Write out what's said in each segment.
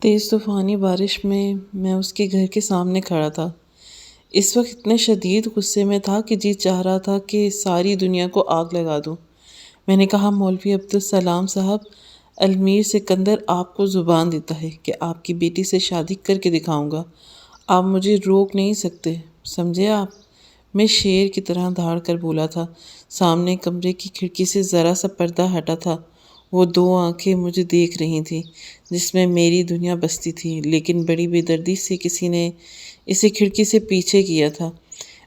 تیز طوفانی بارش میں اس کے گھر کے سامنے کھڑا تھا۔ اس وقت اتنے شدید غصے میں تھا کہ جی چاہ رہا تھا کہ ساری دنیا کو آگ لگا دوں۔ میں نے کہا، مولوی عبدالسلام صاحب، المیر سکندر آپ کو زبان دیتا ہے کہ آپ کی بیٹی سے شادی کر کے دکھاؤں گا۔ آپ مجھے روک نہیں سکتے، سمجھے آپ؟ میں شیر کی طرح دھاڑ کر بولا تھا۔ سامنے کمرے کی کھڑکی سے ذرا سا پردہ ہٹا تھا۔ وہ دو آنکھیں مجھے دیکھ رہی تھیں جس میں میری دنیا بستی تھی، لیکن بڑی بے دردی سے کسی نے اسے کھڑکی سے پیچھے کیا تھا۔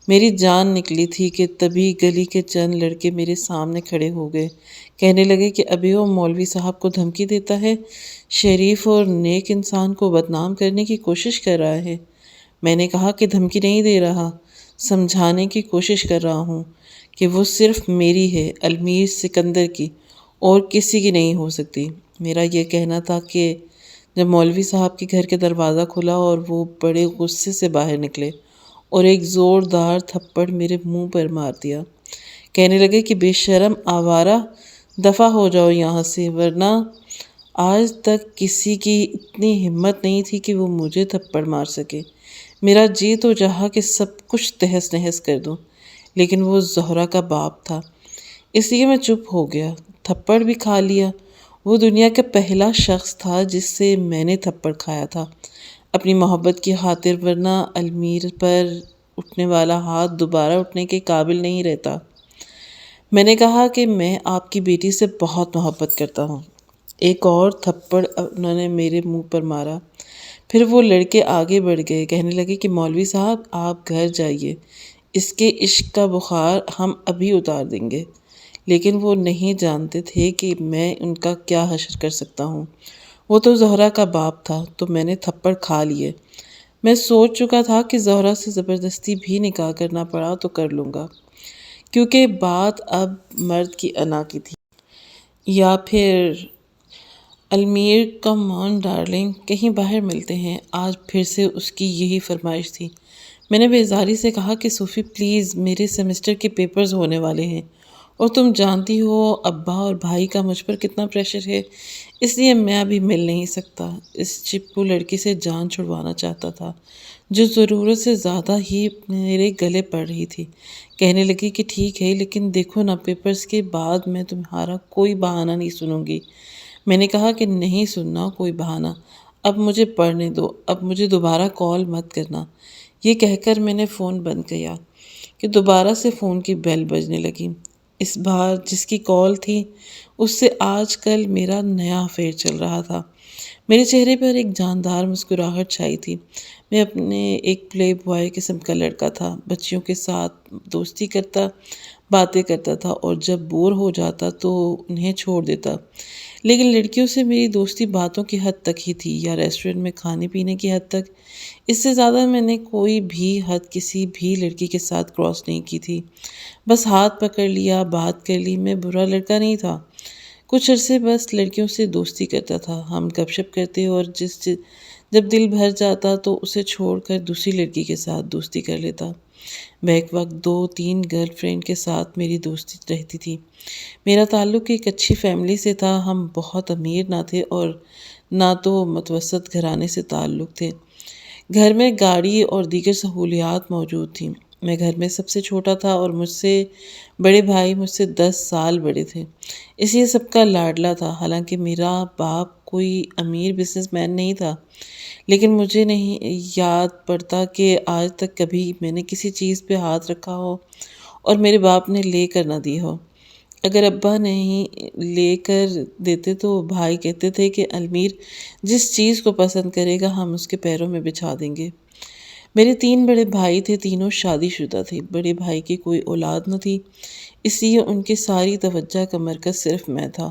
میری جان نکلی تھی کہ تبھی گلی کے چند لڑکے میرے سامنے کھڑے ہو گئے۔ کہنے لگے کہ ابھی وہ مولوی صاحب کو دھمکی دیتا ہے، شریف اور نیک انسان کو بدنام کرنے کی کوشش کر رہا ہے۔ میں نے کہا کہ دھمکی نہیں دے رہا، سمجھانے کی کوشش کر رہا ہوں کہ وہ صرف میری ہے، المیر سکندر کی، اور کسی کی نہیں ہو سکتی۔ میرا یہ کہنا تھا کہ جب مولوی صاحب کے گھر کے دروازہ کھلا اور وہ بڑے غصے سے باہر نکلے اور ایک زوردار تھپڑ میرے منہ پر مار دیا۔ کہنے لگے کہ بے شرم آوارہ، دفع ہو جاؤ یہاں سے، ورنہ آج تک کسی کی اتنی ہمت نہیں تھی کہ وہ مجھے تھپڑ مار سکے۔ میرا جی تو چاہا کہ سب کچھ تہس نہس کر دوں، لیکن وہ زہرا کا باپ تھا، اس لیے میں چپ ہو گیا۔ تھپڑ بھی کھا لیا۔ وہ دنیا کا پہلا شخص تھا جس سے میں نے تھپڑ کھایا تھا، اپنی محبت کی خاطر، ورنہ المیر پر اٹھنے والا ہاتھ دوبارہ اٹھنے کے قابل نہیں رہتا۔ میں نے کہا کہ میں آپ کی بیٹی سے بہت محبت کرتا ہوں۔ ایک اور تھپڑ انہوں نے میرے منہ پر مارا۔ پھر وہ لڑکے آگے بڑھ گئے، کہنے لگے کہ مولوی صاحب آپ گھر جائیے، اس کے عشق کا بخار ہم ابھی اتار دیں گے۔ لیکن وہ نہیں جانتے تھے کہ میں ان کا کیا حشر کر سکتا ہوں۔ وہ تو زہرا کا باپ تھا، تو میں نے تھپڑ کھا لیے۔ میں سوچ چکا تھا کہ زہرا سے زبردستی بھی نکاح کرنا پڑا تو کر لوں گا، کیونکہ بات اب مرد کی انا کی تھی۔ یا پھر المیر، کم آن ڈارلنگ، کہیں باہر ملتے ہیں، آج پھر سے اس کی یہی فرمائش تھی۔ میں نے بیزاری سے کہا کہ صوفی پلیز، میرے سیمسٹر کے پیپرز ہونے والے ہیں، اور تم جانتی ہو ابا اور بھائی کا مجھ پر کتنا پریشر ہے، اس لیے میں ابھی مل نہیں سکتا۔ اس چپکو لڑکی سے جان چھڑوانا چاہتا تھا جو ضرورت سے زیادہ ہی میرے گلے پڑ رہی تھی۔ کہنے لگی کہ ٹھیک ہے، لیکن دیکھو نا، پیپرز کے بعد میں تمہارا کوئی بہانہ نہیں سنوں گی۔ میں نے کہا کہ نہیں سننا کوئی بہانہ، اب مجھے پڑھنے دو، اب مجھے دوبارہ کال مت کرنا۔ یہ کہہ کر میں نے فون بند کیا کہ دوبارہ سے فون کی بیل بجنے لگی۔ اس بار جس کی کال تھی اس سے آج کل میرا نیا افیئر چل رہا تھا۔ میرے چہرے پر ایک جاندار مسکراہٹ چھائی تھی۔ میں اپنے ایک پلے بوائے قسم کا لڑکا تھا، بچیوں کے ساتھ دوستی کرتا، باتیں کرتا تھا، اور جب بور ہو جاتا تو انہیں چھوڑ دیتا۔ لیکن لڑکیوں سے میری دوستی باتوں کی حد تک ہی تھی، یا ریسٹورنٹ میں کھانے پینے کی حد تک۔ اس سے زیادہ میں نے کوئی بھی حد کسی بھی لڑکی کے ساتھ کراس نہیں کی تھی۔ بس ہاتھ پکڑ لیا، بات کر لی، میں برا لڑکا نہیں تھا۔ کچھ عرصے بس لڑکیوں سے دوستی کرتا تھا، ہم گپ شپ کرتے، اور جب دل بھر جاتا تو اسے چھوڑ کر دوسری لڑکی کے ساتھ دوستی کر لیتا۔ بیک وقت 2-3 گرل فرینڈ کے ساتھ میری دوستی رہتی تھی۔ میرا تعلق ایک اچھی فیملی سے تھا، ہم بہت امیر نہ تھے اور نہ تو متوسط گھرانے سے تعلق تھے۔ گھر میں گاڑی اور دیگر سہولیات موجود تھیں۔ میں گھر میں سب سے چھوٹا تھا اور مجھ سے بڑے بھائی مجھ سے 10 سال بڑے تھے، اس لیے سب کا لاڈلا تھا۔ حالانکہ میرا باپ کوئی امیر بزنس مین نہیں تھا، لیکن مجھے نہیں یاد پڑتا کہ آج تک کبھی میں نے کسی چیز پہ ہاتھ رکھا ہو اور میرے باپ نے لے کر نہ دی ہو۔ اگر ابا نہیں لے کر دیتے تو بھائی کہتے تھے کہ المیر جس چیز کو پسند کرے گا ہم اس کے پیروں میں بچھا دیں گے۔ میرے 3 بڑے بھائی تھے، تینوں شادی شدہ تھے۔ بڑے بھائی کی کوئی اولاد نہ تھی، اس لیے ان کی ساری توجہ کا مرکز صرف میں تھا،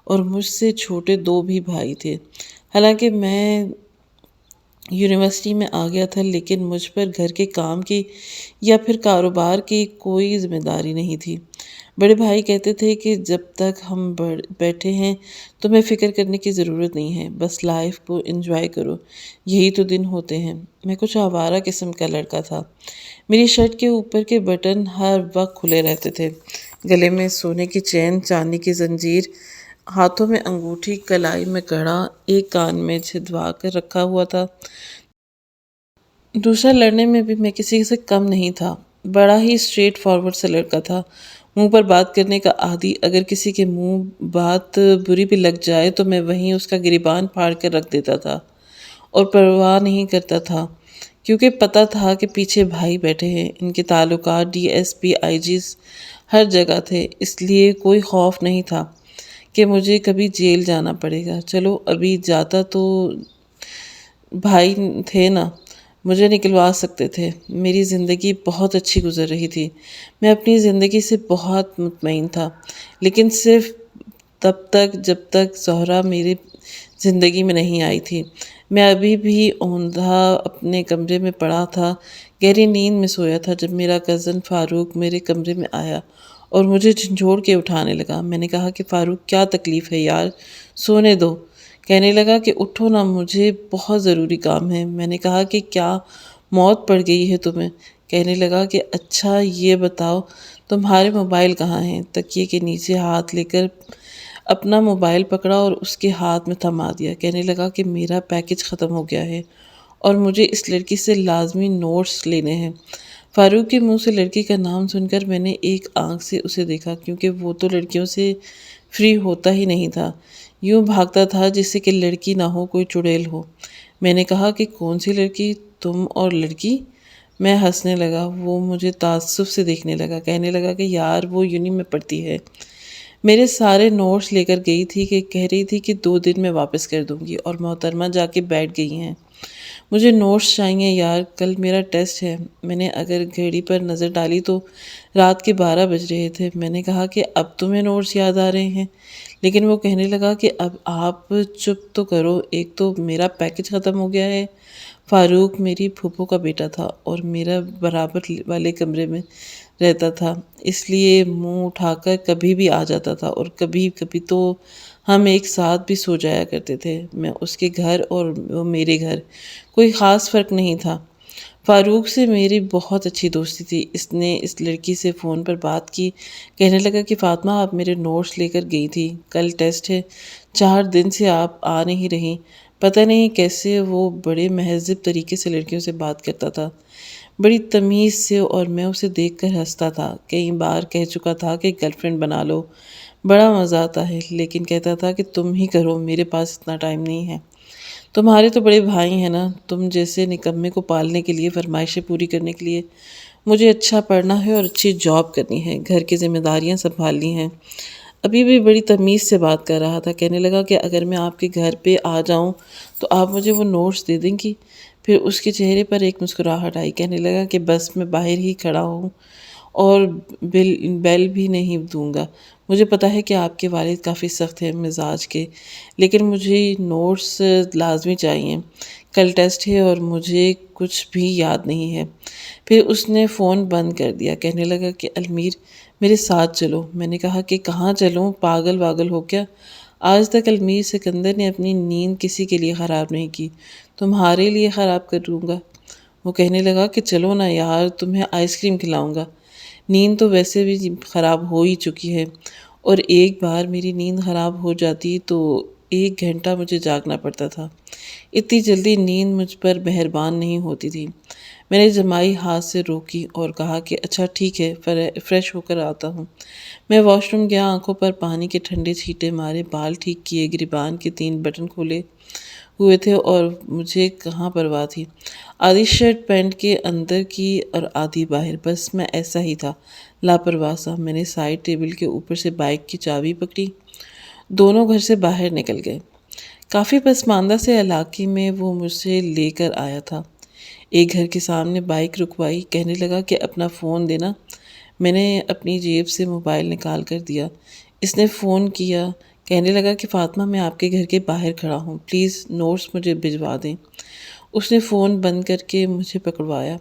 اور مجھ سے چھوٹے 2 بھی بھائی تھے۔ حالانکہ میں یونیورسٹی میں آ گیا تھا، لیکن مجھ پر گھر کے کام کی یا پھر کاروبار کی کوئی ذمہ داری نہیں تھی۔ بڑے بھائی کہتے تھے کہ جب تک ہم بیٹھے ہیں تمہیں فکر کرنے کی ضرورت نہیں ہے، بس لائف کو انجوائے کرو، یہی تو دن ہوتے ہیں۔ میں کچھ آوارہ قسم کا لڑکا تھا۔ میری شرٹ کے اوپر کے بٹن ہر وقت کھلے رہتے تھے، گلے میں سونے کی چین، چاندی کی زنجیر، ہاتھوں میں انگوٹھی کلائی میں کڑا، ایک کان میں چھدوا کر رکھا ہوا تھا۔ دوسرا لڑنے میں بھی میں کسی سے کم نہیں تھا، بڑا ہی اسٹریٹ فارورڈ سا لڑکا تھا، منہ پر بات کرنے کا عادی۔ اگر کسی کے منہ بات بری بھی لگ جائے تو میں وہیں اس کا گریبان پھاڑ کر رکھ دیتا تھا اور پرواہ نہیں کرتا تھا، کیونکہ پتہ تھا کہ پیچھے بھائی بیٹھے ہیں، ان کے تعلقات ڈی ایس پی آئی جیز ہر جگہ تھے، اس لیے کوئی خوف نہیں تھا کہ مجھے کبھی جیل جانا پڑے گا۔ چلو ابھی جاتا تو بھائی تھے نا، مجھے نکلوا سکتے تھے۔ میری زندگی بہت اچھی گزر رہی تھی، میں اپنی زندگی سے بہت مطمئن تھا، لیکن صرف تب تک جب تک زہرا میری زندگی میں نہیں آئی تھی۔ میں ابھی بھی اوندھا اپنے کمرے میں پڑا تھا، گہری نیند میں سویا تھا جب میرا کزن فاروق میرے کمرے میں آیا اور مجھے جھنجھوڑ کے اٹھانے لگا۔ میں نے کہا کہ فاروق کیا تکلیف ہے یار، سونے دو۔ کہنے لگا کہ اٹھو نا، مجھے بہت ضروری کام ہے۔ میں نے کہا کہ کیا موت پڑ گئی ہے تمہیں؟ کہنے لگا کہ اچھا یہ بتاؤ تمہارے موبائل کہاں ہیں؟ تکیے کے نیچے ہاتھ لے کر اپنا موبائل پکڑا اور اس کے ہاتھ میں تھما دیا۔ کہنے لگا کہ میرا پیکج ختم ہو گیا ہے اور مجھے اس لڑکی سے لازمی نوٹس لینے ہیں۔ فاروق کے منہ سے لڑکی کا نام سن کر میں نے ایک آنکھ سے اسے دیکھا، کیونکہ وہ تو لڑکیوں سے فری ہوتا ہی نہیں تھا، یوں بھاگتا تھا جیسے کہ لڑکی نہ ہو کوئی چڑیل ہو۔ میں نے کہا کہ کون سی لڑکی، تم اور لڑکی؟ میں ہنسنے لگا، وہ مجھے تعصب سے دیکھنے لگا، کہنے لگا کہ یار وہ یونی میں پڑھتی ہے، میرے سارے نوٹس لے کر گئی تھی، کہ کہہ رہی تھی کہ 2 دن میں واپس کر دوں گی، اور محترمہ جا کے بیٹھ گئی ہیں۔ مجھے نوٹس چاہیے یار، کل میرا ٹیسٹ ہے۔ میں نے اگر گھڑی پر نظر ڈالی تو رات کے 12 بج رہے تھے۔ میں نے کہا کہ اب تمہیں نوٹس یاد آ رہے ہیں؟ لیکن وہ کہنے لگا کہ اب آپ چپ تو کرو، ایک تو میرا پیکج ختم ہو گیا ہے، فاروق میری پھوپھو کا بیٹا تھا اور میرا برابر والے کمرے میں رہتا تھا، اس لیے منہ اٹھا کر کبھی بھی آ جاتا تھا، اور کبھی کبھی تو ہم ایک ساتھ بھی سو جایا کرتے تھے، میں اس کے گھر اور وہ میرے گھر، کوئی خاص فرق نہیں تھا۔ فاروق سے میری بہت اچھی دوستی تھی۔ اس نے اس لڑکی سے فون پر بات کی، کہنے لگا کہ فاطمہ آپ میرے نوٹس لے کر گئی تھی، کل ٹیسٹ ہے، 4 دن سے آپ آ نہیں رہی۔ پتہ نہیں کیسے وہ بڑے مہذب طریقے سے لڑکیوں سے بات کرتا تھا، بڑی تمیز سے، اور میں اسے دیکھ کر ہنستا تھا۔ کئی بار کہہ چکا تھا کہ گرل فرینڈ بنا لو، بڑا مزہ آتا ہے، لیکن کہتا تھا کہ تم ہی کرو، میرے پاس اتنا ٹائم نہیں ہے۔ تمہارے تو بڑے بھائی ہیں نا، تم جیسے نکمے کو پالنے کے لیے، فرمائشیں پوری کرنے کے لیے مجھے اچھا پڑھنا ہے اور اچھی جاب کرنی ہے، گھر کی ذمہ داریاں سنبھالنی ہیں۔ ابھی بھی بڑی تمیز سے بات کر رہا تھا، کہنے لگا کہ اگر میں آپ کے گھر پہ آ جاؤں تو آپ مجھے وہ نوٹس دے دیں گی؟ پھر اس کے چہرے پر ایک مسکراہٹ آئی، کہنے لگا کہ بس میں باہر ہی کھڑا ہوں اور بیل بھی نہیں دوں گا، مجھے پتہ ہے کہ آپ کے والد کافی سخت ہیں مزاج کے، لیکن مجھے نوٹس لازمی چاہیے، کل ٹیسٹ ہے اور مجھے کچھ بھی یاد نہیں ہے۔ پھر اس نے فون بند کر دیا، کہنے لگا کہ المیر میرے ساتھ چلو۔ میں نے کہا کہ کہاں چلوں، پاگل واگل ہو کیا؟ آج تک المیر سکندر نے اپنی نیند کسی کے لیے خراب نہیں کی، تمہارے لیے خراب کروں گا؟ وہ کہنے لگا کہ چلو نا یار، تمہیں آئس کریم کھلاؤں گا، نیند تو ویسے بھی خراب ہو ہی چکی ہے، اور ایک بار میری نیند خراب ہو جاتی تو 1 گھنٹہ مجھے جاگنا پڑتا تھا، اتنی جلدی نیند مجھ پر مہربان نہیں ہوتی تھی۔ میں نے جمائی ہاتھ سے روکی اور کہا کہ اچھا ٹھیک ہے، فریش ہو کر آتا ہوں۔ میں واش روم گیا، آنکھوں پر پانی کے ٹھنڈے چھینٹے مارے، بال ٹھیک کیے، گریبان کے 3 بٹن کھولے ہوئے تھے اور مجھے کہاں پرواہ تھی، آدھی شرٹ پینٹ کے اندر کی اور آدھی باہر، بس میں ایسا ہی تھا، لاپرواہ سا۔ میں نے سائڈ ٹیبل کے اوپر سے بائک کی چابی پکڑی، دونوں گھر سے باہر نکل گئے۔ کافی پسماندہ سے علاقے میں وہ مجھ سے لے کر آیا تھا۔ ایک گھر کے سامنے بائک رکوائی، کہنے لگا کہ اپنا فون دینا۔ میں نے اپنی جیب سے موبائل نکال کر دیا۔ اس نے فون کیا، کہنے لگا کہ فاطمہ میں آپ کے گھر کے باہر کھڑا ہوں، پلیز نوٹس مجھے بھجوا دیں۔ اس نے فون بند کر کے مجھے پکڑوایا۔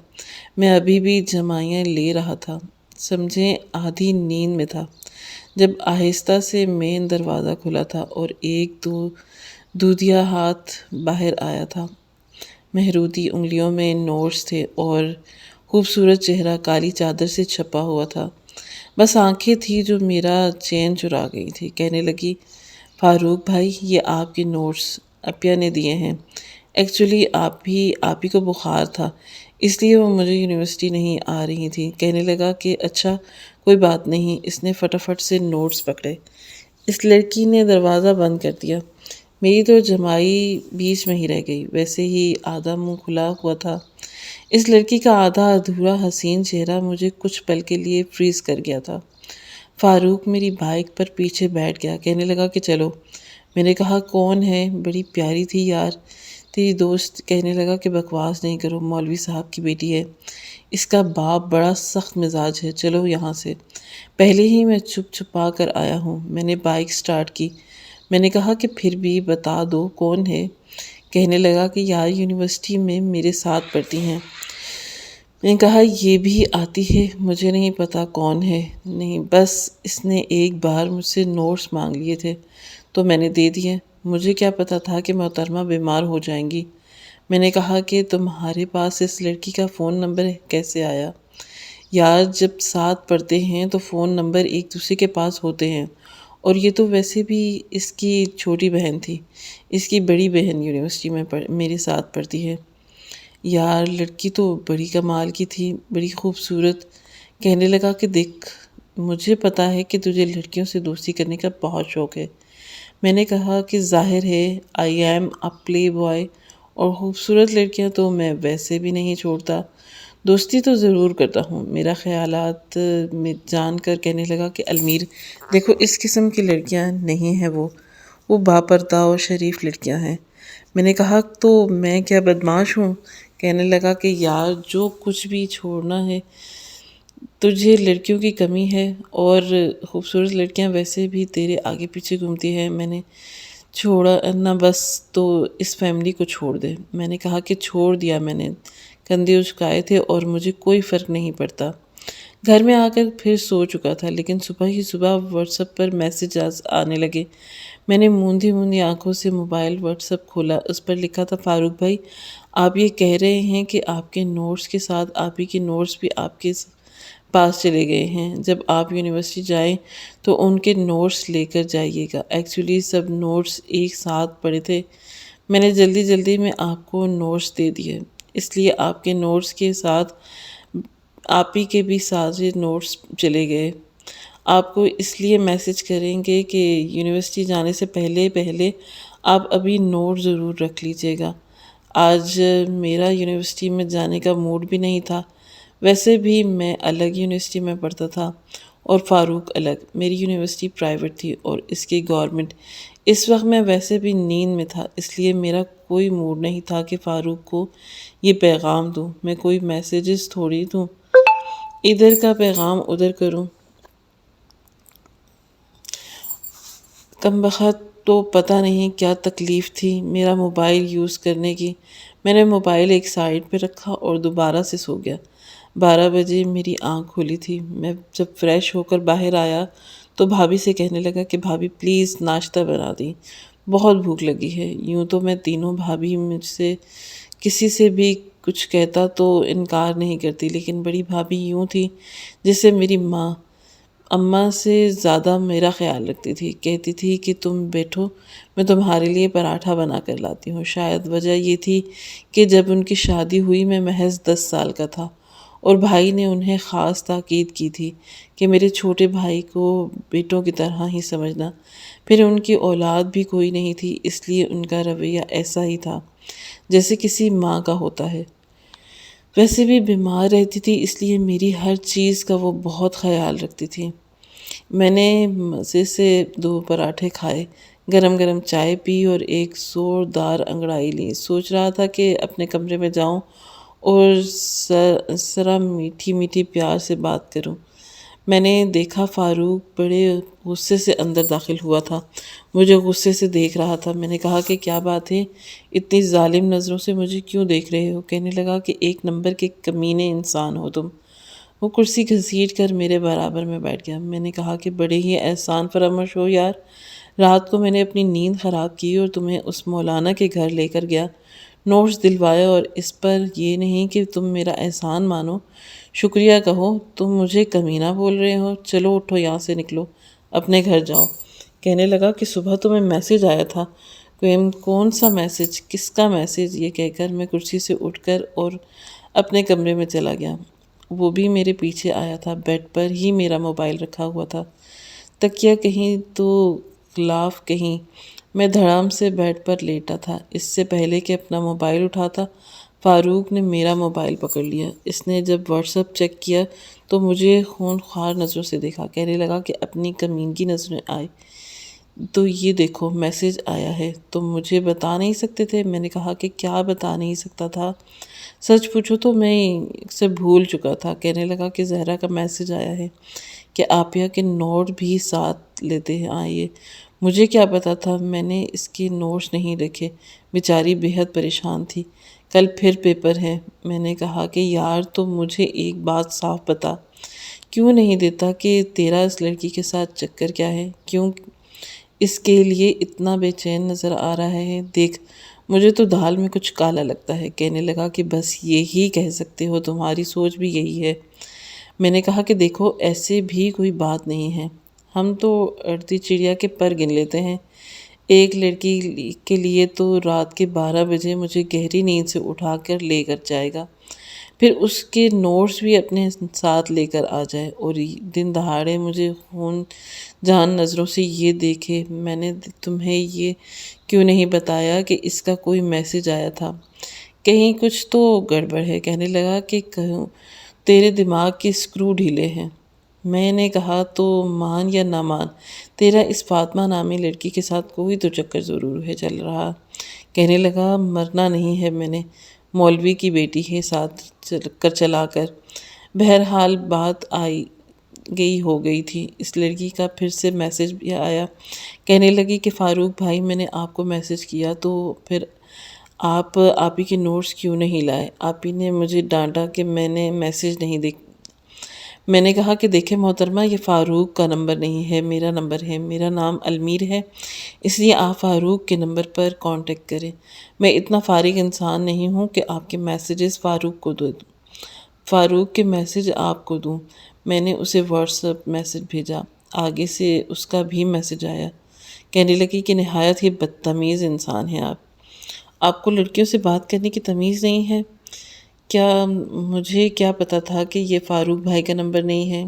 میں ابھی بھی جمائیاں لے رہا تھا، سمجھیں آدھی نیند میں تھا، جب آہستہ سے مین دروازہ کھلا تھا اور ایک دودھیا ہاتھ باہر آیا تھا۔ مہرودی انگلیوں میں نوٹس تھے اور خوبصورت چہرہ کالی چادر سے چھپا ہوا تھا، بس آنکھیں تھی جو میرا چین چرا گئی تھی۔ کہنے لگی فاروق بھائی، یہ آپ کے نوٹس اپیا نے دیے ہیں۔ ایکچولی آپ ہی کو بخار تھا، اس لیے وہ مجھے یونیورسٹی نہیں آ رہی تھی۔ کہنے لگا کہ اچھا کوئی بات نہیں۔ اس نے فٹافٹ سے نوٹس پکڑے۔ اس لڑکی نے دروازہ بند کر دیا۔ میری تو جمائی بیچ میں ہی رہ گئی۔ ویسے ہی آدھا منہ کھلا ہوا تھا۔ اس لڑکی کا آدھا ادھورا حسین چہرہ مجھے کچھ پل کے لیے فریز کر گیا تھا۔ فاروق میری بائک پر پیچھے بیٹھ گیا۔ کہنے لگا کہ چلو۔ میں نے کہا کون ہے؟ بڑی پیاری تھی یار تیری دوست۔ کہنے لگا کہ بکواس نہیں کرو، مولوی صاحب کی بیٹی ہے۔ اس کا باپ بڑا سخت مزاج ہے، چلو یہاں سے۔ پہلے ہی میں چھپ چھپا کر آیا ہوں۔ میں نے بائک سٹارٹ کی۔ میں نے کہا کہ پھر بھی بتا دو کون ہے۔ کہنے لگا کہ یار یونیورسٹی میں میرے ساتھ پڑھتی ہیں۔ میں نے کہا یہ بھی آتی ہے، مجھے نہیں پتا کون ہے۔ نہیں، بس اس نے ایک بار مجھ سے نوٹس مانگ لیے تھے تو میں نے دے دیے۔ مجھے کیا پتا تھا کہ محترمہ بیمار ہو جائیں گی۔ میں نے کہا کہ تمہارے پاس اس لڑکی کا فون نمبر کیسے آیا؟ یار جب ساتھ پڑھتے ہیں تو فون نمبر ایک دوسرے کے پاس ہوتے ہیں، اور یہ تو ویسے بھی اس کی چھوٹی بہن تھی۔ اس کی بڑی بہن یونیورسٹی میں میرے ساتھ پڑھتی ہے۔ یار لڑکی تو بڑی کمال کی تھی، بڑی خوبصورت۔ کہنے لگا کہ دیکھ، مجھے پتا ہے کہ تجھے لڑکیوں سے دوستی کرنے کا بہت شوق ہے۔ میں نے کہا کہ ظاہر ہے I am a play boy, اور خوبصورت لڑکیاں تو میں ویسے بھی نہیں چھوڑتا۔ دوستی تو ضرور کرتا ہوں۔ میرا خیالات میں جان کر کہنے لگا کہ المیر دیکھو، اس قسم کی لڑکیاں نہیں ہیں وہ باپردہ اور شریف لڑکیاں ہیں۔ میں نے کہا تو میں کیا بدمعاش ہوں؟ کہنے لگا کہ یار جو کچھ بھی چھوڑنا ہے، تجھے لڑکیوں کی کمی ہے، اور خوبصورت لڑکیاں ویسے بھی تیرے آگے پیچھے گھومتی ہیں۔ میں نے چھوڑا نہ بس تو اس فیملی کو چھوڑ دے۔ میں نے کہا کہ چھوڑ دیا میں نے، کندھے اچکائے تھے اور مجھے کوئی فرق نہیں پڑتا۔ گھر میں آ کر پھر سو چکا تھا، لیکن صبح ہی صبح واٹس ایپ پر میسج آنے لگے۔ میں نے موندھی موندھی آنکھوں سے موبائل واٹس ایپ کھولا۔ اس پر لکھا تھا، فاروق بھائی آپ یہ کہہ رہے ہیں کہ آپ کے نوٹس کے ساتھ آپ ہی کے نوٹس بھی آپ کے پاس چلے گئے ہیں۔ جب آپ یونیورسٹی جائیں تو ان کے نوٹس لے کر جائیے گا۔ ایکچولی سب نوٹس ایک ساتھ پڑے تھے، میں نے جلدی جلدی میں آپ کو نوٹس دے دیے، اس لیے آپ کے نوٹس کے ساتھ آپ ہی کے بھی سارے نوٹس چلے گئے۔ آپ کو اس لیے میسج کریں گے کہ یونیورسٹی جانے سے پہلے آپ ابھی نوٹ ضرور رکھ لیجیے گا۔ آج میرا یونیورسٹی میں جانے کا موڈ بھی نہیں تھا۔ ویسے بھی میں الگ یونیورسٹی میں پڑھتا تھا اور فاروق الگ۔ میری یونیورسٹی پرائیویٹ تھی اور اس کی گورنمنٹ۔ اس وقت میں ویسے بھی نیند میں تھا، اس لیے میرا کوئی موڈ نہیں تھا کہ فاروق کو یہ پیغام دوں۔ میں کوئی میسیجز تھوڑی دوں، ادھر کا پیغام ادھر کروں۔ کمبخت تو پتہ نہیں کیا تکلیف تھی میرا موبائل یوز کرنے کی۔ میں نے موبائل ایک سائڈ پہ رکھا اور دوبارہ سے سو گیا۔ 12 بجے میری آنکھ کھلی تھی۔ میں جب فریش ہو کر باہر آیا تو بھابھی سے کہنے لگا کہ بھابھی پلیز ناشتہ بنا دیں، بہت بھوک لگی ہے۔ یوں تو میں تینوں بھابھی مجھ سے کسی سے بھی کچھ کہتا تو انکار نہیں کرتی، لیکن بڑی بھابھی یوں تھی جسے میری ماں اماں سے زیادہ میرا خیال رکھتی تھی۔ کہتی تھی کہ تم بیٹھو، میں تمہارے لیے پراٹھا بنا کر لاتی ہوں۔ شاید وجہ یہ تھی کہ جب ان کی شادی ہوئی میں محض 10 سال کا تھا، اور بھائی نے انہیں خاص تاکید کی تھی کہ میرے چھوٹے بھائی کو بیٹوں کی طرح ہی سمجھنا۔ پھر ان کی اولاد بھی کوئی نہیں تھی، اس لیے ان کا رویہ ایسا ہی تھا جیسے کسی ماں کا ہوتا ہے۔ ویسے بھی بیمار رہتی تھی، اس لیے میری ہر چیز کا وہ بہت خیال رکھتی تھی۔ میں نے مزے سے 2 پراٹھے کھائے، گرم گرم چائے پی اور ایک زوردار انگڑائی لی۔ سوچ رہا تھا کہ اپنے کمرے میں جاؤں اور ذرا میٹھی میٹھی پیار سے بات کروں۔ میں نے دیکھا فاروق بڑے غصے سے اندر داخل ہوا تھا، مجھے غصے سے دیکھ رہا تھا۔ میں نے کہا کہ کیا بات ہے، اتنی ظالم نظروں سے مجھے کیوں دیکھ رہے ہو؟ کہنے لگا کہ 1 نمبر کے کمینے انسان ہو تم۔ وہ کرسی گھسیٹ کر میرے برابر میں بیٹھ گیا۔ میں نے کہا کہ بڑے ہی احسان فراموش ہو یار، رات کو میں نے اپنی نیند خراب کی اور تمہیں اس مولانا کے گھر لے کر گیا، نوٹس دلوایا، اور اس پر یہ نہیں کہ تم میرا احسان مانو، شکریہ کہو، تم مجھے کمینہ بول رہے ہو۔ چلو اٹھو، یہاں سے نکلو، اپنے گھر جاؤ۔ کہنے لگا کہ صبح تو میں میسج آیا تھا۔ کون سا میسج؟ کس کا میسج؟ یہ کہہ کر میں کرسی سے اٹھ کر اور اپنے کمرے میں چلا گیا۔ وہ بھی میرے پیچھے آیا تھا۔ بیڈ پر ہی میرا موبائل رکھا ہوا تھا، تکیہ کہیں تو غلاف کہیں۔ میں دھڑام سے بیڈ پر لیٹا تھا۔ اس سے پہلے کہ اپنا موبائل اٹھاتا، فاروق نے میرا موبائل پکڑ لیا۔ اس نے جب واٹس ایپ چیک کیا تو مجھے خون خوار نظروں سے دیکھا۔ کہنے لگا کہ اپنی کمینگی نظریں آئی تو یہ دیکھو میسج آیا ہے، تم مجھے بتا نہیں سکتے تھے؟ میں نے کہا کہ کیا بتا نہیں سکتا تھا؟ سچ پوچھو تو میں اسے بھول چکا تھا۔ کہنے لگا کہ زہرا کا میسج آیا ہے کہ عافیہ کے نوٹ بھی ساتھ لیتے ہیں آئیے۔ مجھے کیا پتا تھا؟ میں نے اس کے نوٹس نہیں رکھے۔ بیچاری بے حد پریشان تھی۔ کل پھر پیپر ہے۔ میں نے کہا کہ یار تو مجھے ایک بات صاف بتا، کیوں نہیں دیتا کہ تیرا اس لڑکی کے ساتھ چکر کیا ہے؟ کیوں اس کے لیے اتنا بے چین نظر آ رہا ہے؟ دیکھ، مجھے تو دال میں کچھ کالا لگتا ہے۔ کہنے لگا کہ بس یہی کہہ سکتے ہو، تمہاری سوچ بھی یہی ہے۔ میں نے کہا کہ دیکھو ایسے بھی کوئی بات نہیں ہے، ہم تو اڑتی چڑیا کے پر گن لیتے ہیں۔ ایک لڑکی کے لیے تو رات کے 12 بجے مجھے گہری نیند سے اٹھا کر لے کر جائے گا، پھر اس کے نوٹس بھی اپنے ساتھ لے کر آ جائے، اور دن دہاڑے مجھے خون جان نظروں سے یہ دیکھے۔ میں نے تمہیں یہ کیوں نہیں بتایا کہ اس کا کوئی میسج آیا تھا؟ کہیں کچھ تو گڑبڑ ہے۔ کہنے لگا کہ کہوں تیرے دماغ کے اسکرو ڈھیلے ہیں۔ میں نے کہا تو مان یا نہ مان، تیرا اس فاطمہ نامی لڑکی کے ساتھ کوئی تو چکر ضرور ہے چل رہا۔ کہنے لگا مرنا نہیں ہے میں نے، مولوی کی بیٹی ہے ساتھ چلا کر۔ بہرحال بات ہو گئی تھی۔ اس لڑکی کا پھر سے میسج بھی آیا۔ کہنے لگی کہ فاروق بھائی میں نے آپ کو میسج کیا تو پھر آپ آپی کے نوٹس کیوں نہیں لائے؟ آپی نے مجھے ڈانٹا کہ میں نے میسج نہیں دیکھا۔ میں نے کہا کہ دیکھیں محترمہ، یہ فاروق کا نمبر نہیں ہے، میرا نمبر ہے۔ میرا نام المیر ہے، اس لیے آپ فاروق کے نمبر پر کانٹیکٹ کریں۔ میں اتنا فارغ انسان نہیں ہوں کہ آپ کے میسیجز فاروق کو دوں، فاروق کے میسج آپ کو دوں۔ میں نے اسے واٹس ایپ میسج بھیجا، آگے سے اس کا بھی میسج آیا۔ کہنے لگی کہ نہایت ہی بدتمیز انسان ہیں آپ کو لڑکیوں سے بات کرنے کی تمیز نہیں ہے کیا؟ مجھے کیا پتا تھا کہ یہ فاروق بھائی کا نمبر نہیں ہے،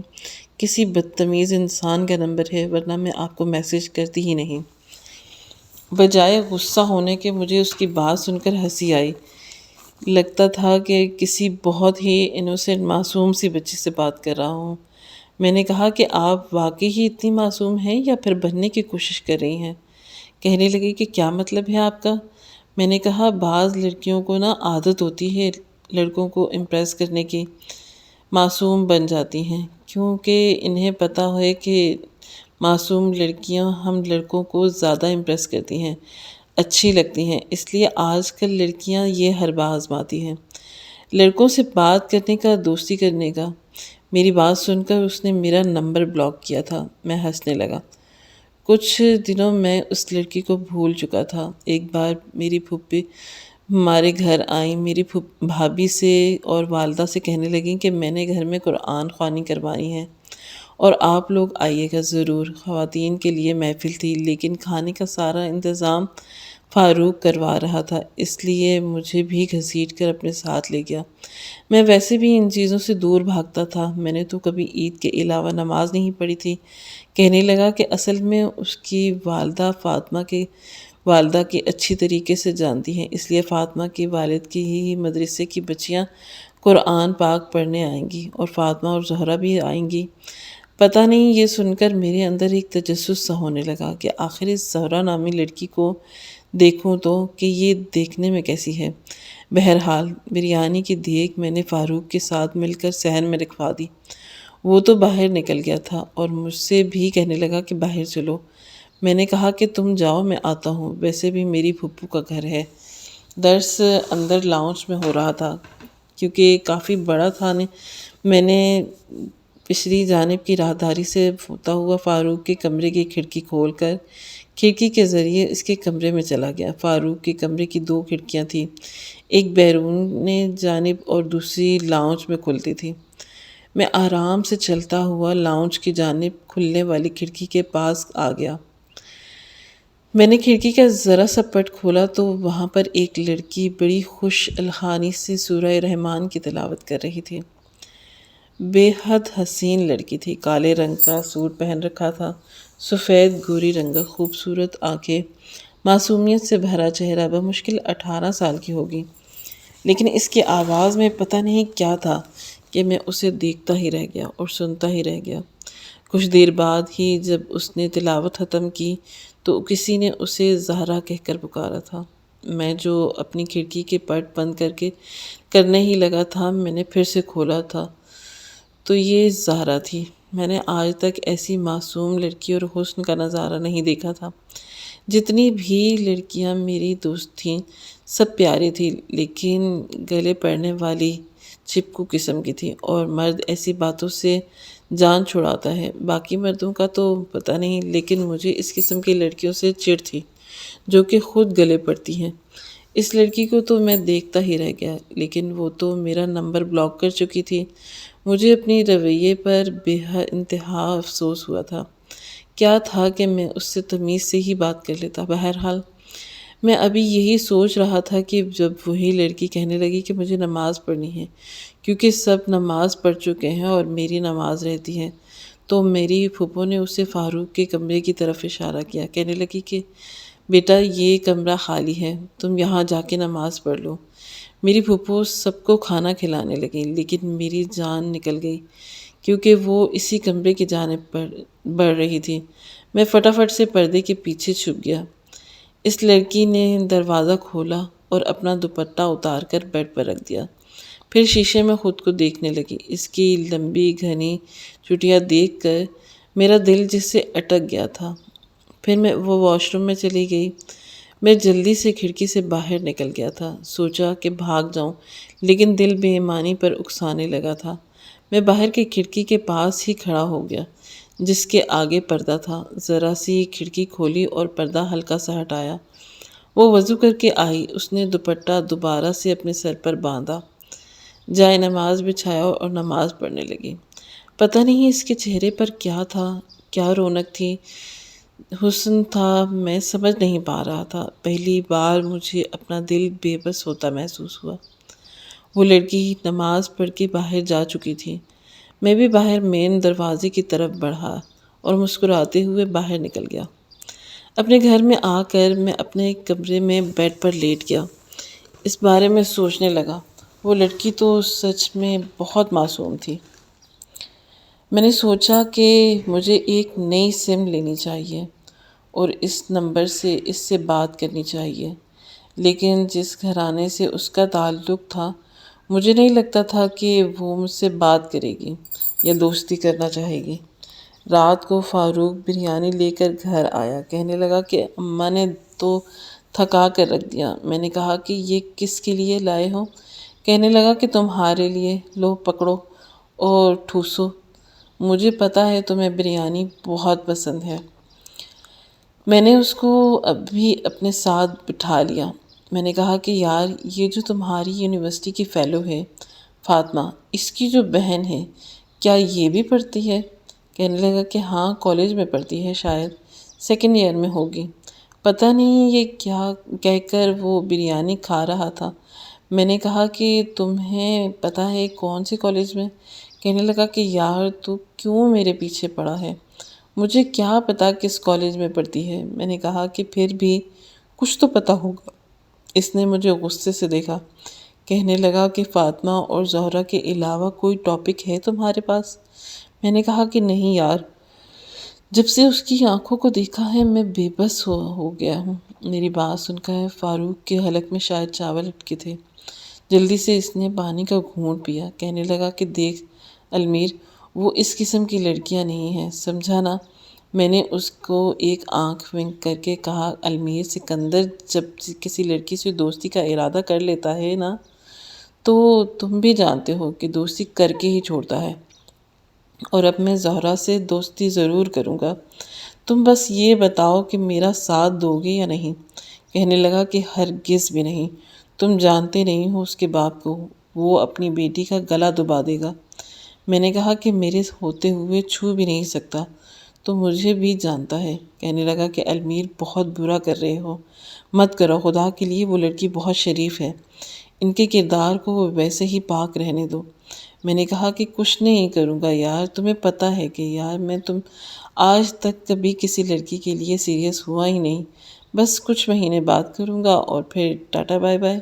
کسی بدتمیز انسان کا نمبر ہے، ورنہ میں آپ کو میسج کرتی ہی نہیں۔ بجائے غصہ ہونے کے مجھے اس کی بات سن کر ہنسی آئی۔ لگتا تھا کہ کسی بہت ہی انوسینٹ معصوم سی بچی سے بات کر رہا ہوں۔ میں نے کہا کہ آپ واقعی ہی اتنی معصوم ہیں یا پھر بننے کی کوشش کر رہی ہیں؟ کہنے لگی کہ کیا مطلب ہے آپ کا؟ میں نے کہا بعض لڑکیوں کو عادت ہوتی ہے لڑکوں کو امپریس کرنے کی، معصوم بن جاتی ہیں کیونکہ انہیں پتہ ہے کہ معصوم لڑکیاں ہم لڑکوں کو زیادہ امپریس کرتی ہیں، اچھی لگتی ہیں، اس لیے آج کل لڑکیاں یہ حربہ آزماتی ہیں لڑکوں سے بات کرنے کا، دوستی کرنے کا۔ میری بات سن کر اس نے میرا نمبر بلاک کیا تھا۔ میں ہنسنے لگا۔ کچھ دنوں میں اس لڑکی کو بھول چکا تھا۔ ایک بار میری پھوپھی ہمارے گھر آئیں، میری بھابھی سے اور والدہ سے کہنے لگیں کہ میں نے گھر میں قرآن خوانی کروانی ہے اور آپ لوگ آئیے گا ضرور۔ خواتین کے لیے محفل تھی، لیکن کھانے کا سارا انتظام فاروق کروا رہا تھا، اس لیے مجھے بھی گھسیٹ کر اپنے ساتھ لے گیا۔ میں ویسے بھی ان چیزوں سے دور بھاگتا تھا، میں نے تو کبھی عید کے علاوہ نماز نہیں پڑھی تھی۔ کہنے لگا کہ اصل میں اس کی والدہ فاطمہ کی والدہ کی اچھی طریقے سے جانتی ہیں، اس لیے فاطمہ کے والد کی ہی مدرسے کی بچیاں قرآن پاک پڑھنے آئیں گی اور فاطمہ اور زہرا بھی آئیں گی۔ پتہ نہیں، یہ سن کر میرے اندر ایک تجسس سا ہونے لگا کہ آخر اس زہرا نامی لڑکی کو دیکھوں تو کہ یہ دیکھنے میں کیسی ہے۔ بہرحال بریانی کی دیگ میں نے فاروق کے ساتھ مل کر صحن میں رکھوا دی۔ وہ تو باہر نکل گیا تھا اور مجھ سے بھی کہنے لگا کہ باہر چلو۔ میں نے کہا کہ تم جاؤ، میں آتا ہوں، ویسے بھی میری پھپھو کا گھر ہے۔ درس اندر لاؤنج میں ہو رہا تھا کیونکہ کافی بڑا تھا۔ میں نے پچھلی جانب کی راہداری سے ہوتا ہوا فاروق کے کمرے کی کھڑکی کھول کر کھڑکی کے ذریعے اس کے کمرے میں چلا گیا۔ فاروق کے کمرے کی 2 کھڑکیاں تھیں، ایک بیرون جانب اور دوسری لاؤنج میں کھلتی تھی۔ میں آرام سے چلتا ہوا لاؤنج کی جانب کھلنے والی کھڑکی کے پاس آ گیا۔ میں نے کھڑکی کا ذرا سا پٹ کھولا تو وہاں پر ایک لڑکی بڑی خوش الحانی سے سورہ رحمان کی تلاوت کر رہی تھی۔ بے حد حسین لڑکی تھی، کالے رنگ کا سوٹ پہن رکھا تھا، سفید گوری رنگا خوبصورت آنکھیں، معصومیت سے بھرا چہرہ، بمشکل 18 سال کی ہوگی، لیکن اس کی آواز میں پتہ نہیں کیا تھا کہ میں اسے دیکھتا ہی رہ گیا اور سنتا ہی رہ گیا۔ کچھ دیر بعد ہی جب اس نے تلاوت ختم کی تو کسی نے اسے زہرا کہہ کر پکارا تھا۔ میں جو اپنی کھڑکی کے پٹ بند کرنے ہی لگا تھا، میں نے پھر سے کھولا تھا تو یہ زہرا تھی۔ میں نے آج تک ایسی معصوم لڑکی اور حسن کا نظارہ نہیں دیکھا تھا۔ جتنی بھی لڑکیاں میری دوست تھیں سب پیاری تھی، لیکن گلے پڑنے والی چپکو قسم کی تھی، اور مرد ایسی باتوں سے جان چھڑاتا ہے۔ باقی مردوں کا تو پتہ نہیں، لیکن مجھے اس قسم کی لڑکیوں سے چڑ تھی جو کہ خود گلے پڑتی ہیں۔ اس لڑکی کو تو میں دیکھتا ہی رہ گیا، لیکن وہ تو میرا نمبر بلاک کر چکی تھی۔ مجھے اپنی رویے پر بے انتہا افسوس ہوا تھا۔ کیا تھا کہ میں اس سے تمیز سے ہی بات کر لیتا۔ بہرحال میں ابھی یہی سوچ رہا تھا کہ جب وہی لڑکی کہنے لگی کہ مجھے نماز پڑھنی ہے کیونکہ سب نماز پڑھ چکے ہیں اور میری نماز رہتی ہے، تو میری پھوپھو نے اسے فاروق کے کمرے کی طرف اشارہ کیا، کہنے لگی کہ بیٹا یہ کمرہ خالی ہے، تم یہاں جا کے نماز پڑھ لو۔ میری پھوپھو سب کو کھانا کھلانے لگی، لیکن میری جان نکل گئی کیونکہ وہ اسی کمرے کی جانب بڑھ رہی تھی۔ میں فٹافٹ سے پردے کے پیچھے چھپ گیا۔ اس لڑکی نے دروازہ کھولا اور اپنا دوپٹہ اتار کر بیڈ پر رکھ دیا، پھر شیشے میں خود کو دیکھنے لگی۔ اس کی لمبی گھنی چٹیاں دیکھ کر میرا دل جس سے اٹک گیا تھا۔ پھر وہ واش روم میں چلی گئی۔ میں جلدی سے کھڑکی سے باہر نکل گیا تھا، سوچا کہ بھاگ جاؤں، لیکن دل بے ایمانی پر اکسانے لگا تھا۔ میں باہر کی کھڑکی کے پاس ہی کھڑا ہو گیا جس کے آگے پردہ تھا، ذرا سی کھڑکی کھولی اور پردہ ہلکا سا ہٹایا۔ وہ وضو کر کے آئی، اس نے دوپٹہ دوبارہ سے اپنے سر پر باندھا، جائے نماز بچھایا اور نماز پڑھنے لگی۔ پتہ نہیں اس کے چہرے پر کیا تھا، کیا رونق تھی، حسن تھا، میں سمجھ نہیں پا رہا تھا۔ پہلی بار مجھے اپنا دل بے بس ہوتا محسوس ہوا۔ وہ لڑکی نماز پڑھ کے باہر جا چکی تھی۔ میں بھی باہر مین دروازے کی طرف بڑھا اور مسکراتے ہوئے باہر نکل گیا۔ اپنے گھر میں آ کر میں اپنے کمرے میں بیڈ پر لیٹ گیا۔ اس بارے میں سوچنے لگا، وہ لڑکی تو سچ میں بہت معصوم تھی۔ میں نے سوچا کہ مجھے ایک نئی سم لینی چاہیے اور اس نمبر سے اس سے بات کرنی چاہیے، لیکن جس گھرانے سے اس کا تعلق تھا مجھے نہیں لگتا تھا کہ وہ مجھ سے بات کرے گی یا دوستی کرنا چاہے گی۔ رات کو فاروق بریانی لے کر گھر آیا، کہنے لگا کہ اماں نے تو تھکا کر رکھ دیا۔ میں نے کہا کہ یہ کس کے لیے لائے ہو؟ کہنے لگا کہ تمہارے لیے، لو پکڑو اور ٹھوسو، مجھے پتہ ہے تمہیں بریانی بہت پسند ہے۔ میں نے اس کو ابھی اپنے ساتھ بٹھا لیا۔ میں نے کہا کہ یار یہ جو تمہاری یونیورسٹی کی فیلو ہے فاطمہ، اس کی جو بہن ہے کیا یہ بھی پڑھتی ہے؟ کہنے لگا کہ ہاں کالج میں پڑھتی ہے، شاید 2nd ایئر میں ہوگی۔ پتہ نہیں یہ کیا کہہ کر وہ بریانی کھا رہا تھا۔ میں نے کہا کہ تمہیں پتہ ہے کون سی کالج میں؟ کہنے لگا کہ یار تو کیوں میرے پیچھے پڑا ہے، مجھے کیا پتہ کس کالج میں پڑھتی ہے۔ میں نے کہا کہ پھر بھی کچھ تو پتہ ہوگا۔ اس نے مجھے غصے سے دیکھا، کہنے لگا کہ فاطمہ اور زہرہ کے علاوہ کوئی ٹاپک ہے تمہارے پاس؟ میں نے کہا کہ نہیں یار، جب سے اس کی آنکھوں کو دیکھا ہے میں بے بس ہو گیا ہوں۔ میری بات سن کر فاروق کے حلق میں شاید چاول اٹکے تھے۔ جلدی سے اس نے پانی کا گھونٹ پیا، کہنے لگا کہ دیکھ المیر، وہ اس قسم کی لڑکیاں نہیں ہیں، سمجھا نا؟ میں نے اس کو ایک آنکھ ونک کر کے کہا، المیر سکندر جب کسی لڑکی سے دوستی کا ارادہ کر لیتا ہے نا تو تم بھی جانتے ہو کہ دوستی کر کے ہی چھوڑتا ہے، اور اب میں زہرہ سے دوستی ضرور کروں گا، تم بس یہ بتاؤ کہ میرا ساتھ دو گے یا نہیں؟ کہنے لگا کہ ہرگز بھی نہیں، تم جانتے نہیں ہو اس کے باپ کو، وہ اپنی بیٹی کا گلا دبا دے گا۔ میں نے کہا کہ میرے ہوتے ہوئے چھو بھی نہیں سکتا، تو مجھے بھی جانتا ہے۔ کہنے لگا کہ المیر بہت برا کر رہے ہو، مت کرو، خدا کے لیے وہ لڑکی بہت شریف ہے، ان کے کردار کو وہ ویسے ہی پاک رہنے دو۔ میں نے کہا کہ کچھ نہیں کروں گا یار، تمہیں پتہ ہے کہ یار میں آج تک کبھی کسی لڑکی کے لیے سیریس ہوا ہی نہیں، بس کچھ مہینے بات کروں گا اور پھر ٹاٹا بائے بائے۔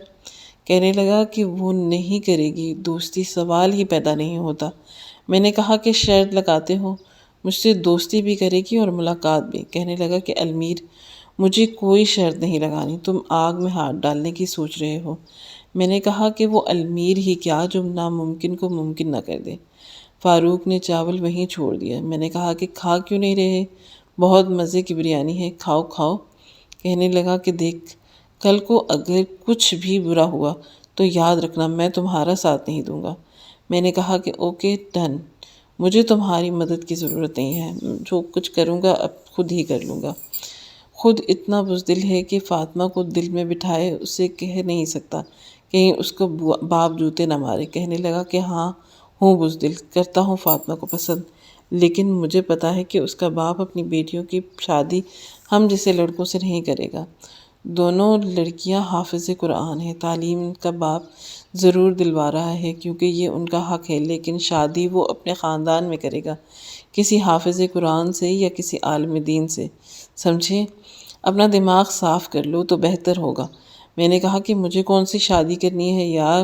کہنے لگا کہ وہ نہیں کرے گی، دوستی سوال ہی پیدا نہیں ہوتا۔ میں نے کہا کہ شرط لگاتے ہو، مجھ سے دوستی بھی کرے گی اور ملاقات بھی۔ کہنے لگا کہ المیر مجھے کوئی شرط نہیں لگانی، تم آگ میں ہاتھ ڈالنے کی سوچ رہے ہو۔ میں نے کہا کہ وہ المیر ہی کیا جو ناممکن کو ممکن نہ کر دے۔ فاروق نے چاول وہیں چھوڑ دیا۔ میں نے کہا کہ کھا کیوں نہیں رہے؟ بہت مزے کی بریانی ہے، کھاؤ کھاؤ۔ کہنے لگا کہ دیکھ، کل کو اگر کچھ بھی برا ہوا تو یاد رکھنا میں تمہارا ساتھ نہیں دوں گا۔ میں نے کہا کہ اوکے ڈن، مجھے تمہاری مدد کی ضرورت نہیں ہے، جو کچھ کروں گا اب خود ہی کر لوں گا۔ خود اتنا بزدل ہے کہ فاطمہ کو دل میں بٹھائے اسے کہہ نہیں سکتا، کہیں اس کو باپ جوتے نہ مارے۔ کہنے لگا کہ ہاں ہوں بزدل، کرتا ہوں فاطمہ کو پسند، لیکن مجھے پتا ہے کہ اس کا باپ اپنی بیٹیوں کی شادی ہم جیسے لڑکوں سے نہیں کرے گا۔ دونوں لڑکیاں حافظ قرآن ہیں، تعلیم کا باپ ضرور دلوا رہا ہے کیونکہ یہ ان کا حق ہے، لیکن شادی وہ اپنے خاندان میں کرے گا، کسی حافظ قرآن سے یا کسی عالم دین سے، سمجھے؟ اپنا دماغ صاف کر لو تو بہتر ہوگا۔ میں نے کہا کہ مجھے کون سی شادی کرنی ہے یار،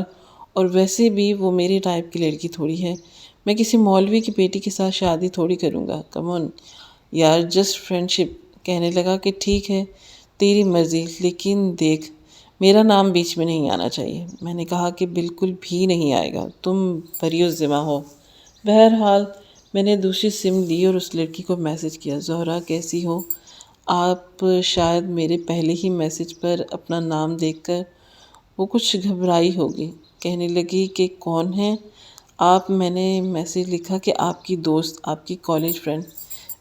اور ویسے بھی وہ میری ٹائپ کی لڑکی تھوڑی ہے، میں کسی مولوی کی بیٹی کے ساتھ شادی تھوڑی کروں گا، کم آن یار، جسٹ فرینڈ شپ۔ کہنے لگا کہ ٹھیک ہے تیری مرضی، لیکن دیکھ میرا نام بیچ میں نہیں آنا چاہیے۔ میں نے کہا کہ بالکل بھی نہیں آئے گا، تم بری الذمہ ہو۔ بہرحال میں نے دوسری سم لی اور اس لڑکی کو میسج کیا، زہرا کیسی ہو آپ؟ شاید میرے پہلے ہی میسج پر اپنا نام دیکھ کر وہ کچھ گھبرائی ہوگی۔ کہنے لگی کہ کون ہے آپ؟ میں نے میسج لکھا کہ آپ کی دوست، آپ کی کالج فرینڈ۔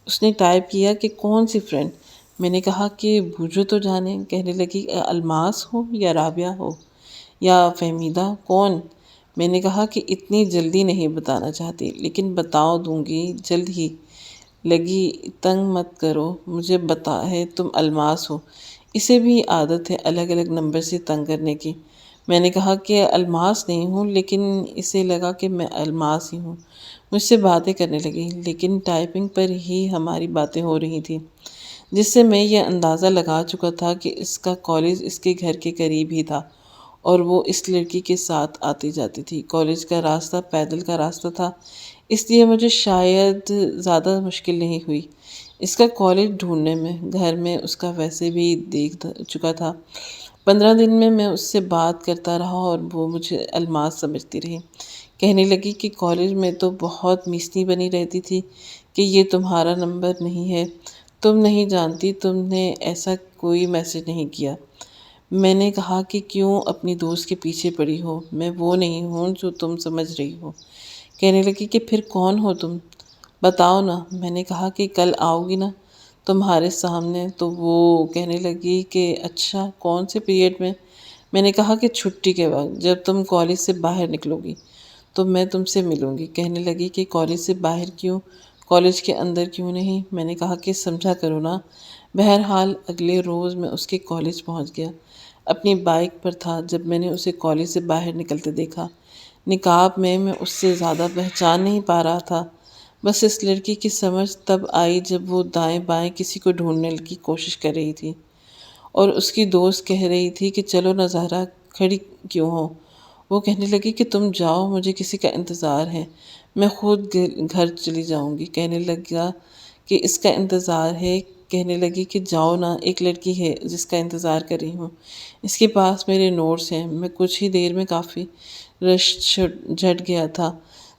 اس نے ٹائپ کیا کہ کون سی فرینڈ؟ میں نے کہا کہ بوجھو تو جانے۔ کہنے لگی الماس ہو یا رابعہ ہو یا فہمیدہ، کون؟ میں نے کہا کہ اتنی جلدی نہیں بتانا چاہتی، لیکن بتا دوں گی جلد ہی۔ لگی تنگ مت کرو، مجھے بتا ہے تم الماس ہو، اسے بھی عادت ہے الگ الگ نمبر سے تنگ کرنے کی۔ میں نے کہا کہ الماس نہیں ہوں، لیکن اسے لگا کہ میں الماس ہی ہوں۔ مجھ سے باتیں کرنے لگی، لیکن ٹائپنگ پر ہی ہماری باتیں ہو رہی تھیں، جس سے میں یہ اندازہ لگا چکا تھا کہ اس کا کالج اس کے گھر کے قریب ہی تھا اور وہ اس لڑکی کے ساتھ آتی جاتی تھی۔ کالج کا راستہ پیدل کا راستہ تھا، اس لیے مجھے شاید زیادہ مشکل نہیں ہوئی اس کا کالج ڈھونڈنے میں۔ گھر میں اس کا ویسے بھی دیکھ چکا تھا۔ 15 دن میں اس سے بات کرتا رہا اور وہ مجھے الماس سمجھتی رہی۔ کہنے لگی کہ کالج میں تو بہت میسنی بنی رہتی تھی کہ یہ تمہارا نمبر نہیں ہے، تم نہیں جانتی، تم نے ایسا کوئی میسج نہیں کیا۔ میں نے کہا کہ کیوں اپنی دوست کے پیچھے پڑی ہو، میں وہ نہیں ہوں جو تم سمجھ رہی ہو۔ کہنے لگی کہ پھر کون ہو تم؟ بتاؤ نا۔ میں نے کہا کہ کل آؤ گی نا تمہارے سامنے؟ تو وہ کہنے لگی کہ اچھا کون سے پیریڈ میں؟ میں نے کہا کہ چھٹی کے وقت، جب تم کالج سے باہر نکلو گی تو میں تم سے ملوں گی۔ کہنے لگی کہ کالج سے باہر کیوں، کالج کے اندر کیوں نہیں؟ میں نے کہا کہ سمجھا کرو نا۔ بہرحال اگلے روز میں اس کے کالج پہنچ گیا، اپنی بائک پر تھا جب میں نے اسے کالج سے باہر نکلتے دیکھا۔ نقاب میں اس سے زیادہ پہچان نہیں پا رہا تھا، بس اس لڑکی کی سمجھ تب آئی جب وہ دائیں بائیں کسی کو ڈھونڈنے کی کوشش کر رہی تھی اور اس کی دوست کہہ رہی تھی کہ چلو نا زہرا، کھڑی کیوں ہو؟ وہ کہنے لگی کہ تم جاؤ، مجھے کسی کا انتظار ہے، میں خود گھر چلی جاؤں گی۔ کہنے لگا کہ اس کا انتظار ہے؟ کہنے لگی کہ جاؤ نا، ایک لڑکی ہے جس کا انتظار کر رہی ہوں، اس کے پاس میرے نوٹس ہیں۔ میں کچھ ہی دیر میں کافی رش جھٹ گیا تھا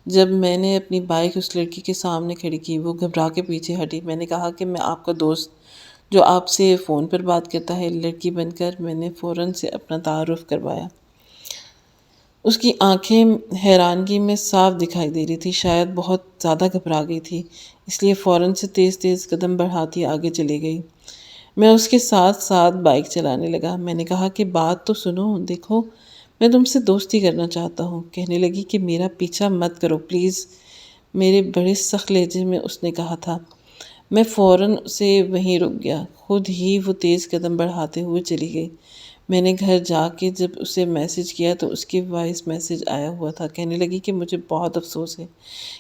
جب میں نے اپنی بائک اس لڑکی کے سامنے کھڑی کی۔ وہ گھبرا کے پیچھے ہٹی۔ میں نے کہا کہ میں آپ کا دوست جو آپ سے فون پر بات کرتا ہے، لڑکی بن کر میں نے فوراً سے اپنا تعارف کروایا۔ اس کی آنکھیں حیرانگی میں صاف دکھائی دے رہی تھی، شاید بہت زیادہ گھبرا گئی تھی، اس لیے فوراً سے تیز تیز قدم بڑھاتی آگے چلی گئی۔ میں اس کے ساتھ ساتھ بائک چلانے لگا۔ میں نے کہا کہ بات تو سنو، دیکھو میں تم سے دوستی کرنا چاہتا ہوں۔ کہنے لگی کہ میرا پیچھا مت کرو پلیز، میرے بڑے سخت لہجے میں اس نے کہا تھا۔ میں فوراً اسے وہیں رک گیا، خود ہی وہ تیز قدم بڑھاتے ہوئے چلی گئی۔ میں نے گھر جا کے جب اسے میسج کیا تو اس کی وائس میسج آیا ہوا تھا، کہنے لگی کہ مجھے بہت افسوس ہے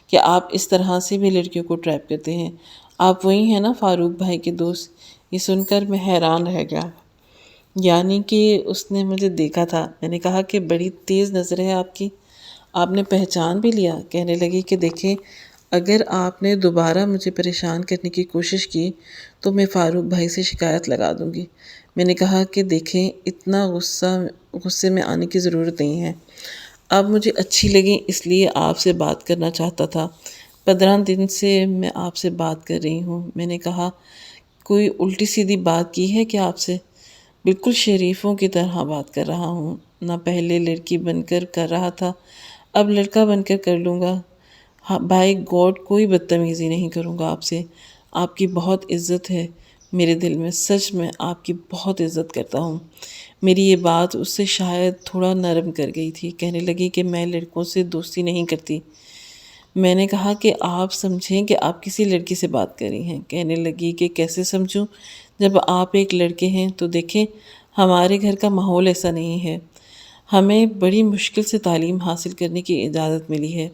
کہ آپ اس طرح سے بھی لڑکیوں کو ٹریپ کرتے ہیں۔ آپ وہی ہیں نا فاروق بھائی کے دوست؟ یہ سن کر میں حیران رہ گیا، یعنی کہ اس نے مجھے دیکھا تھا۔ میں نے کہا کہ بڑی تیز نظر ہے آپ کی، آپ نے پہچان بھی لیا؟ کہنے لگی کہ دیکھیں، اگر آپ نے دوبارہ مجھے پریشان کرنے کی کوشش کی تو میں فاروق بھائی سے شکایت لگا دوں گی۔ میں نے کہا کہ دیکھیں، اتنا غصے میں آنے کی ضرورت نہیں ہے، آپ مجھے اچھی لگیں اس لیے آپ سے بات کرنا چاہتا تھا۔ 15 دن سے میں آپ سے بات کر رہی ہوں۔ میں نے کہا کوئی الٹی سیدھی بات کی ہے کہ آپ سے؟ بالکل شریفوں کی طرح بات کر رہا ہوں، نہ پہلے لڑکی بن کر رہا تھا، اب لڑکا بن کر لوں گا۔ ہاں بائی گاڈ، کوئی بدتمیزی نہیں کروں گا آپ سے۔ آپ کی بہت عزت ہے میرے دل میں، سچ میں آپ کی بہت عزت کرتا ہوں۔ میری یہ بات اس سے شاید تھوڑا نرم کر گئی تھی، کہنے لگی کہ میں لڑکوں سے دوستی نہیں کرتی۔ میں نے کہا کہ آپ سمجھیں کہ آپ کسی لڑکی سے بات کر رہی ہیں۔ کہنے لگی کہ کیسے سمجھوں جب آپ ایک لڑکے ہیں؟ تو دیکھیں، ہمارے گھر کا ماحول ایسا نہیں ہے، ہمیں بڑی مشکل سے تعلیم حاصل کرنے کی اجازت ملی ہے۔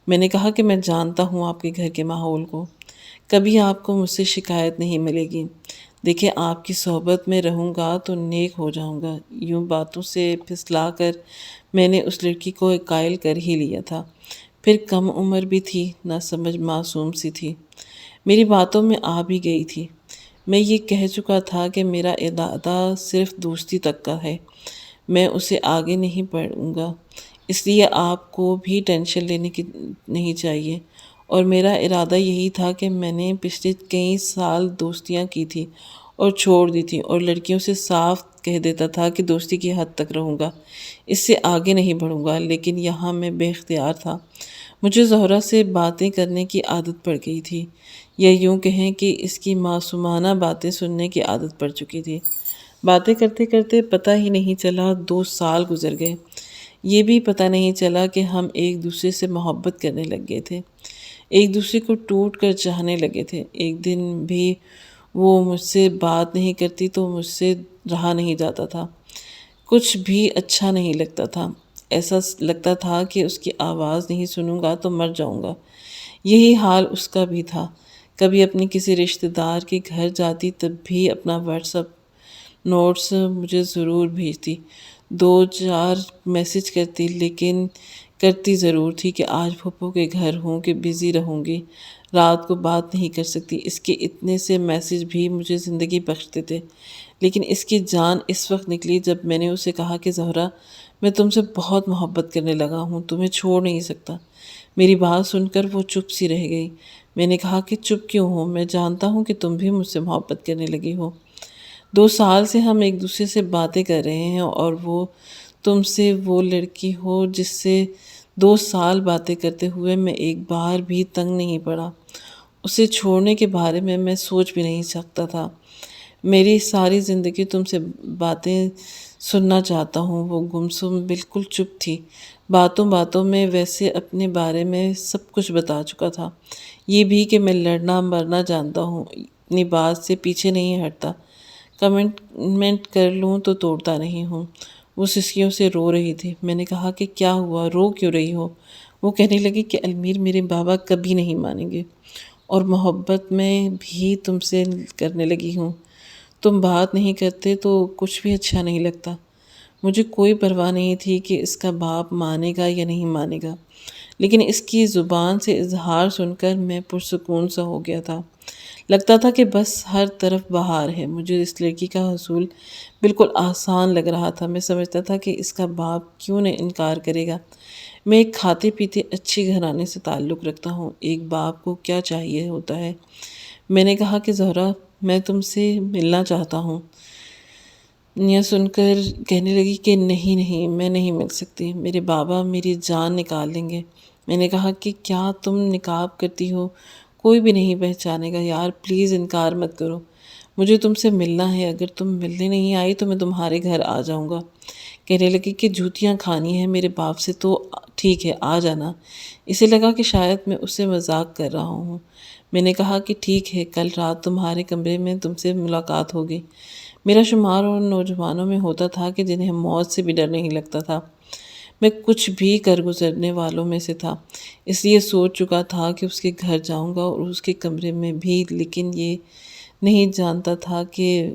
میں نے کہا کہ میں جانتا ہوں آپ کے گھر کے ماحول کو، کبھی آپ کو مجھ سے شکایت نہیں ملے گی۔ دیکھیں، آپ کی صحبت میں رہوں گا تو نیک ہو جاؤں گا۔ یوں باتوں سے پھسلا کر میں نے اس لڑکی کو قائل کر ہی لیا تھا، پھر کم عمر بھی تھی، نہ سمجھ معصوم سی تھی، میری باتوں میں آ بھی گئی تھی۔ میں یہ کہہ چکا تھا کہ میرا ارادہ صرف دوستی تک کا ہے، میں اسے آگے نہیں بڑھوں گا، اس لیے آپ کو بھی ٹینشن لینے کی نہیں چاہیے۔ اور میرا ارادہ یہی تھا کہ میں نے پچھلے کئی سال دوستیاں کی تھی اور چھوڑ دی تھی، اور لڑکیوں سے صاف کہہ دیتا تھا کہ دوستی کی حد تک رہوں گا، اس سے آگے نہیں بڑھوں گا۔ لیکن یہاں میں بے اختیار تھا، مجھے زہرہ سے باتیں کرنے کی عادت پڑ گئی تھی، یا یوں کہیں کہ اس کی معصومانہ باتیں سننے کی عادت پڑ چکی تھی۔ باتیں کرتے کرتے پتہ ہی نہیں چلا 2 سال گزر گئے، یہ بھی پتہ نہیں چلا کہ ہم ایک دوسرے سے محبت کرنے لگ گئے تھے، ایک دوسرے کو ٹوٹ کر چاہنے لگے تھے۔ ایک دن بھی وہ مجھ سے بات نہیں کرتی تو مجھ سے رہا نہیں جاتا تھا، کچھ بھی اچھا نہیں لگتا تھا، ایسا لگتا تھا کہ اس کی آواز نہیں سنوں گا تو مر جاؤں گا۔ یہی حال اس کا بھی تھا، کبھی اپنی کسی رشتہ دار کے گھر جاتی تب بھی اپنا واٹس ایپ نوٹس مجھے ضرور بھیجتی، 2-4 میسج کرتی، لیکن کرتی ضرور تھی کہ آج پھپھو کے گھر ہوں کہ بزی رہوں گی، رات کو بات نہیں کر سکتی۔ اس کے اتنے سے میسج بھی مجھے زندگی بخشتے تھے، لیکن اس کی جان اس وقت نکلی جب میں نے اسے کہا کہ زہرہ، میں تم سے بہت محبت کرنے لگا ہوں، تمہیں چھوڑ نہیں سکتا۔ میری بات سن کر وہ چپ سی رہ گئی۔ میں نے کہا کہ چپ کیوں ہو، میں جانتا ہوں کہ تم بھی مجھ سے محبت کرنے لگی ہو۔ 2 سال سے ہم ایک دوسرے سے باتیں کر رہے ہیں، اور تم سے وہ لڑکی ہو جس سے 2 سال باتیں کرتے ہوئے میں ایک بار بھی تنگ نہیں پڑا۔ اسے چھوڑنے کے بارے میں سوچ بھی نہیں سکتا تھا۔ میری ساری زندگی تم سے باتیں سننا چاہتا ہوں۔ وہ گمسم بالکل چپ تھی، باتوں باتوں میں ویسے اپنے بارے میں سب کچھ بتا چکا تھا، یہ بھی کہ میں لڑنا مرنا جانتا ہوں، اپنی بات سے پیچھے نہیں ہٹتا، کمنٹ کر لوں تو توڑتا نہیں ہوں۔ وہ سسکیوں سے رو رہی تھی۔ میں نے کہا کہ کیا ہوا، رو کیوں رہی ہو؟ وہ کہنے لگی کہ المیر، میرے بابا کبھی نہیں مانیں گے، اور محبت میں بھی تم سے کرنے لگی ہوں، تم بات نہیں کرتے تو کچھ بھی اچھا نہیں لگتا۔ مجھے کوئی پرواہ نہیں تھی کہ اس کا باپ مانے گا یا نہیں مانے گا، لیکن اس کی زبان سے اظہار سن کر میں پرسکون سا ہو گیا تھا، لگتا تھا کہ بس ہر طرف بہار ہے۔ مجھے اس لڑکی کا حصول بالکل آسان لگ رہا تھا، میں سمجھتا تھا کہ اس کا باپ کیوں نہ انکار کرے گا۔ میں ایک کھاتے پیتے اچھی گھرانے سے تعلق رکھتا ہوں، ایک باپ کو کیا چاہیے ہوتا ہے۔ میں نے کہا کہ زہرہ، میں تم سے ملنا چاہتا ہوں۔ یہ سن کر کہنے لگی کہ نہیں، میں نہیں مل سکتی، میرے بابا میری جان نکال لیں گے۔ میں نے کہا کہ کیا تم نقاب کرتی ہو، کوئی بھی نہیں پہچانے گا، یار پلیز انکار مت کرو، مجھے تم سے ملنا ہے، اگر تم ملنے نہیں آئی تو میں تمہارے گھر آ جاؤں گا۔ کہنے لگی کہ جوتیاں کھانی ہیں میرے باپ سے تو ٹھیک ہے، آ جانا۔ اسے لگا کہ شاید میں اس سے مذاق کر رہا ہوں۔ میں نے کہا کہ ٹھیک ہے، کل رات تمہارے کمرے میں تم سے ملاقات ہوگی۔ میرا شمار ان نوجوانوں میں ہوتا تھا کہ جنہیں موت سے بھی ڈر نہیں لگتا تھا۔ میں کچھ بھی کر گزرنے والوں میں سے تھا، اس لیے سوچ چکا تھا کہ اس کے گھر جاؤں گا اور اس کے کمرے میں بھی، لیکن یہ نہیں جانتا تھا کہ